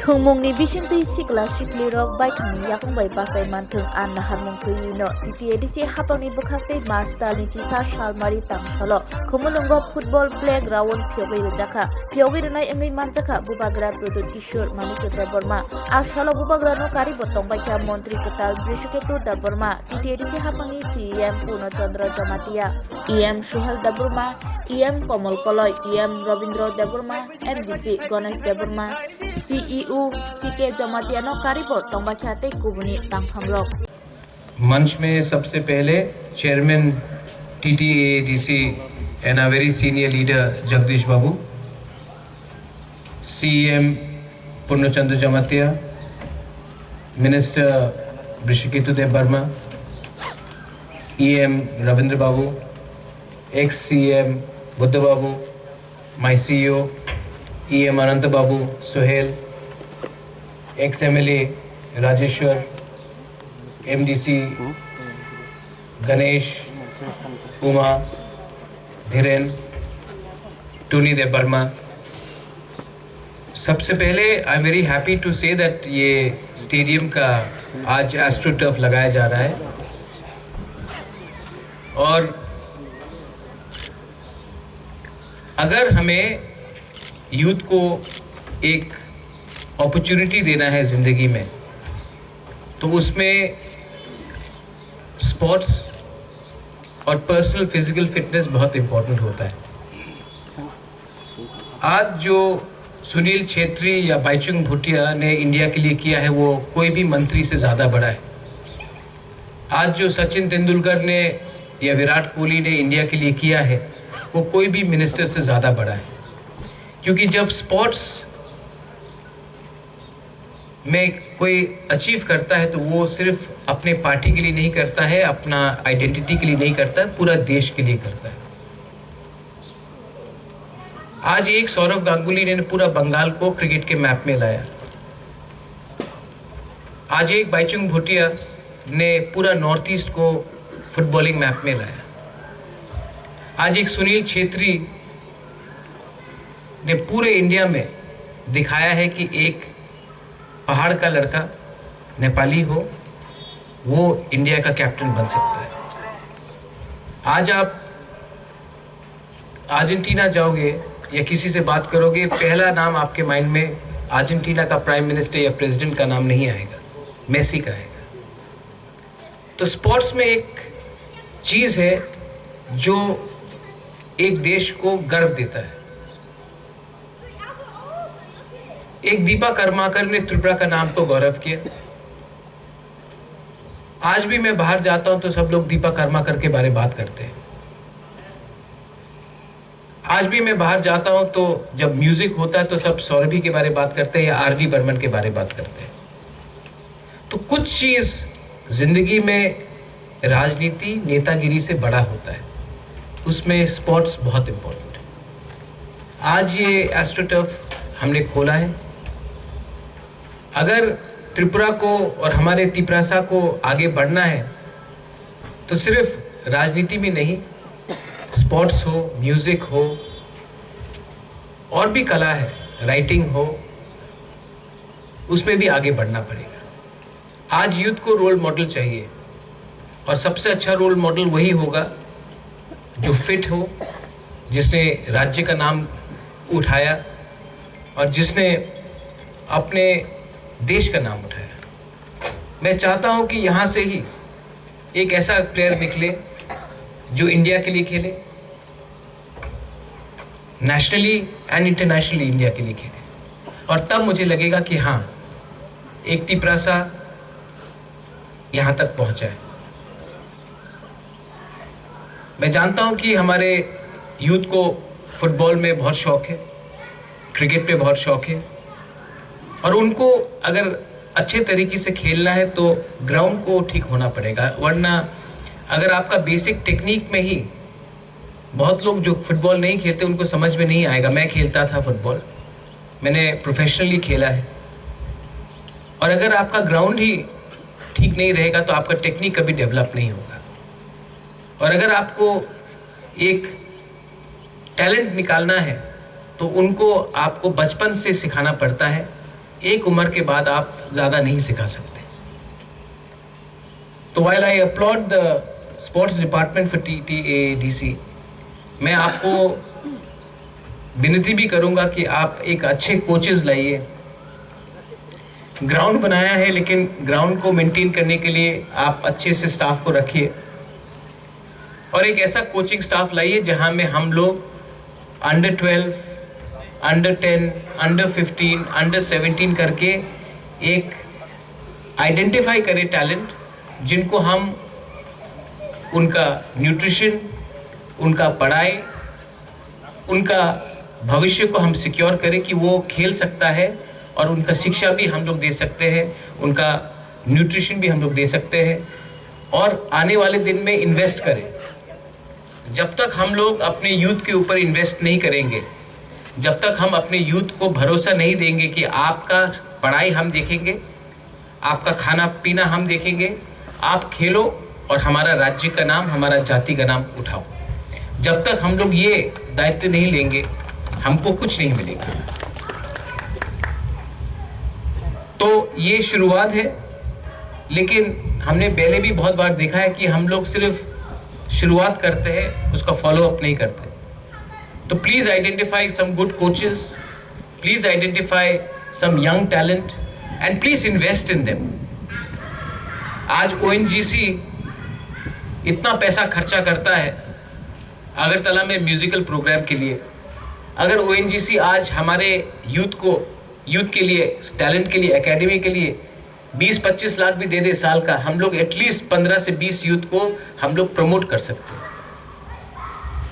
Thungmungni bisingtui sikla siklirok baithangni yakungbai pasai manthung an naharmung tuino TTADC hapangni bukhaktei Mars talni chisa salmari tangsolo khumulungo football playground phyogai rejaka phyogai renai engai manjaka bubagra Prodot Kishore Manikyo Deborma asalo bubagra no kari botongbai kya Montri Ketal Brishketu Deborma TTADC hapangni CEM Puno Chandra Jamatia EM Suhal Deborma EM Komal Koloi EM Robindro Deborma MDC Ganesh Deborma CEO C K जमातियानो कारिबो तंबाख्याते कुबनी तांगफांगलो मंच में सबसे पहले chairman TTADC and a very senior leader Jagdish babu, CEM Purnachandra Jamatia, minister Brishaketu Debbarma, EM Rabindra babu, ex CEM Buddha babu, my CEO EM Ananta babu Suhel, ex MLA Rajeshwar, MDC Ganesh, Uma, Dhiren, Tony Debbarma. सबसे पहले I am very happy to say that ये स्टेडियम का आज एस्ट्रो टर्फ लगाया जा रहा है और अगर हमें यूथ को एक अपॉर्चुनिटी देना है ज़िंदगी में तो उसमें स्पोर्ट्स और पर्सनल फिजिकल फिटनेस बहुत इम्पोर्टेंट होता है। आज जो सुनील छेत्री या बाइचुंग भूटिया ने इंडिया के लिए किया है वो कोई भी मंत्री से ज़्यादा बड़ा है। आज जो सचिन तेंदुलकर ने या विराट कोहली ने इंडिया के लिए किया है वो कोई भी मिनिस्टर से ज़्यादा बड़ा है, क्योंकि जब स्पोर्ट्स में कोई अचीव करता है तो वो सिर्फ अपने पार्टी के लिए नहीं करता है, अपना आइडेंटिटी के लिए नहीं करता है, पूरा देश के लिए करता है। आज एक सौरव गांगुली ने पूरा बंगाल को क्रिकेट के मैप में लाया। आज एक बाइचुंग भूटिया ने पूरा नॉर्थ ईस्ट को फुटबॉलिंग मैप में लाया। आज एक सुनील छेत्री ने पूरे इंडिया में दिखाया है कि एक पहाड़ का लड़का नेपाली हो वो इंडिया का कैप्टन बन सकता है। आज आप अर्जेंटीना जाओगे या किसी से बात करोगे, पहला नाम आपके माइंड में अर्जेंटीना का प्राइम मिनिस्टर या प्रेसिडेंट का नाम नहीं आएगा, मेसी का आएगा। तो स्पोर्ट्स में एक चीज़ है जो एक देश को गर्व देता है। एक दीपा कर्माकर ने त्रिपुरा का नाम को गौरव किया। आज भी मैं बाहर जाता हूं तो सब लोग दीपा कर्माकर के बारे में बात करते हैं। आज भी मैं बाहर जाता हूं तो जब म्यूजिक होता है तो सब सौरभी के बारे में बात करते हैं या RD बर्मन के बारे में बात करते हैं। तो कुछ चीज जिंदगी में राजनीति नेतागिरी से बड़ा होता है, उसमें स्पोर्ट्स बहुत इंपॉर्टेंट है। आज ये एस्ट्रो टर्फ हमने खोला है। अगर त्रिपुरा को और हमारे तिपरासा को आगे बढ़ना है तो सिर्फ राजनीति में नहीं, स्पोर्ट्स हो, म्यूजिक हो, और भी कला है, राइटिंग हो, उसमें भी आगे बढ़ना पड़ेगा। आज यूथ को रोल मॉडल चाहिए और सबसे अच्छा रोल मॉडल वही होगा जो फिट हो, जिसने राज्य का नाम उठाया और जिसने अपने देश का नाम उठाया। मैं चाहता हूं कि यहाँ से ही एक ऐसा प्लेयर निकले जो इंडिया के लिए खेले, नेशनली एंड इंटरनेशनली इंडिया के लिए खेले, और तब मुझे लगेगा कि हाँ एक तिपरासा यहाँ तक पहुँचा है। मैं जानता हूँ कि हमारे यूथ को फुटबॉल में बहुत शौक है, क्रिकेट पे बहुत शौक है, और उनको अगर अच्छे तरीके से खेलना है तो ग्राउंड को ठीक होना पड़ेगा। वरना अगर आपका बेसिक टेक्निक में ही, बहुत लोग जो फुटबॉल नहीं खेलते उनको समझ में नहीं आएगा। मैं खेलता था फुटबॉल, मैंने प्रोफेशनली खेला है, और अगर आपका ग्राउंड ही ठीक नहीं रहेगा तो आपका टेक्निक कभी डेवलप नहीं होगा। और अगर आपको एक टैलेंट निकालना है तो उनको आपको बचपन से सिखाना पड़ता है एक उम्र के बाद आप ज़्यादा नहीं सिखा सकते। तो while I applaud the sports department for TTADC, मैं आपको विनती भी करूंगा कि आप एक अच्छे कोचेस लाइए। ग्राउंड बनाया है, लेकिन ग्राउंड को मेंटेन करने के लिए आप अच्छे से स्टाफ को रखिए और एक ऐसा कोचिंग स्टाफ लाइए जहां में हम लोग अंडर 12, अंडर 10, अंडर 15, अंडर 17 करके एक आइडेंटिफाई करें टैलेंट, जिनको हम उनका न्यूट्रिशन, उनका पढ़ाई, उनका भविष्य को हम सिक्योर करें कि वो खेल सकता है और उनका शिक्षा भी हम लोग दे सकते हैं, उनका न्यूट्रिशन भी हम लोग दे सकते हैं और आने वाले दिन में इन्वेस्ट करें। जब तक हम लोग अपने यूथ के ऊपर इन्वेस्ट नहीं करेंगे, जब तक हम अपने यूथ को भरोसा नहीं देंगे कि आपका पढ़ाई हम देखेंगे, आपका खाना पीना हम देखेंगे, आप खेलो और हमारा राज्य का नाम, हमारा जाति का नाम उठाओ, जब तक हम लोग ये दायित्व नहीं लेंगे हमको कुछ नहीं मिलेगा। तो ये शुरुआत है, लेकिन हमने पहले भी बहुत बार देखा है कि हम लोग सिर्फ शुरुआत करते हैं, उसका फॉलो अप नहीं करते। तो please identify some good coaches, please identify some young talent and please invest in them. आज ONGC इतना पैसा खर्चा करता है अगरतला में म्यूजिकल प्रोग्राम के लिए। अगर ONGC आज हमारे यूथ के लिए, टैलेंट के लिए, एकेडमी के लिए 20-25 लाख भी दे दे साल का, हम लोग एटलीस्ट 15 से 20 यूथ को हम लोग प्रमोट कर सकते हैं।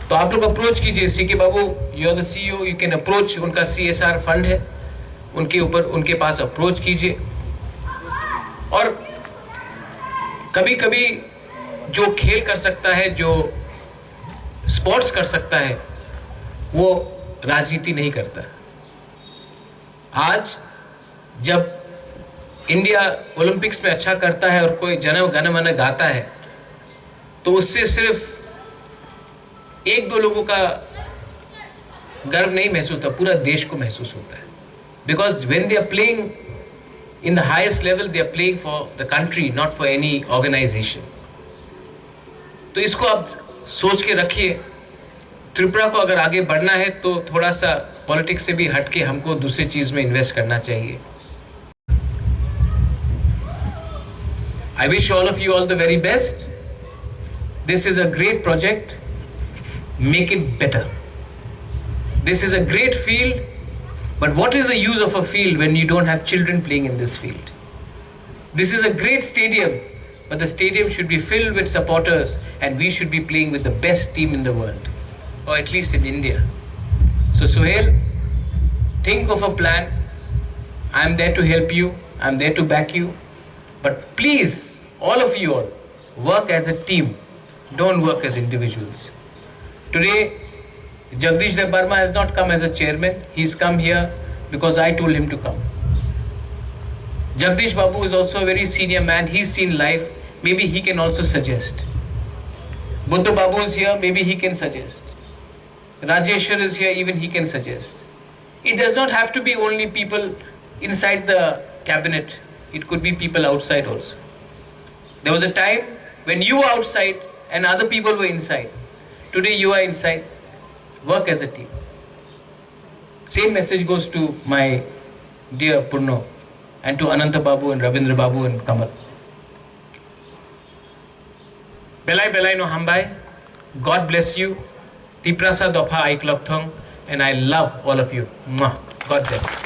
तो आप लोग अप्रोच कीजिए, CK Babu, you are the CEO, you can approach. उनका CSR फंड है, उनके पास अप्रोच कीजिए। और कभी कभी जो खेल कर सकता है, जो स्पोर्ट्स कर सकता है, वो राजनीति नहीं करता। आज जब इंडिया ओलंपिक्स में अच्छा करता है और कोई जन गण मन गाता है, तो उससे सिर्फ 1-2 लोगों का गर्व नहीं महसूस होता, पूरा देश को महसूस होता है। Because when they are playing in the highest level, they are playing for the country, not for any organisation. तो इसको आप सोच के रखिए। त्रिपुरा को अगर आगे बढ़ना है तो थोड़ा सा पॉलिटिक्स से भी हटके हमको दूसरी चीज में इन्वेस्ट करना चाहिए। I wish all of you all the very best. This is a great project. Make it better. This is a great field, but what is the use of a field when you don't have children playing in this field? This is a great stadium, but the stadium should be filled with supporters and we should be playing with the best team in the world, or at least in India. So Suhail, think of a plan. I'm there to help you. I'm there to back you. But please, all of you all, work as a team. Don't work as individuals. Today, Jagdish Dev Barma has not come as a chairman. He's come here because I told him to come. Jagdish Babu is also a very senior man. He's seen life. Maybe he can also suggest. Buddha Babu is here. Maybe he can suggest. Rajeshwar is here. Even he can suggest. It does not have to be only people inside the cabinet. It could be people outside also. There was a time when you were outside and other people were inside. Today you are inside. Work as a team. Same message goes to my dear Purno and to Ananta Babu and Ravindra Babu and Kamal. Belai belai no hambai. God bless you. Tiprasa dopa aiklokthong, and I love all of you. Mwah. God bless.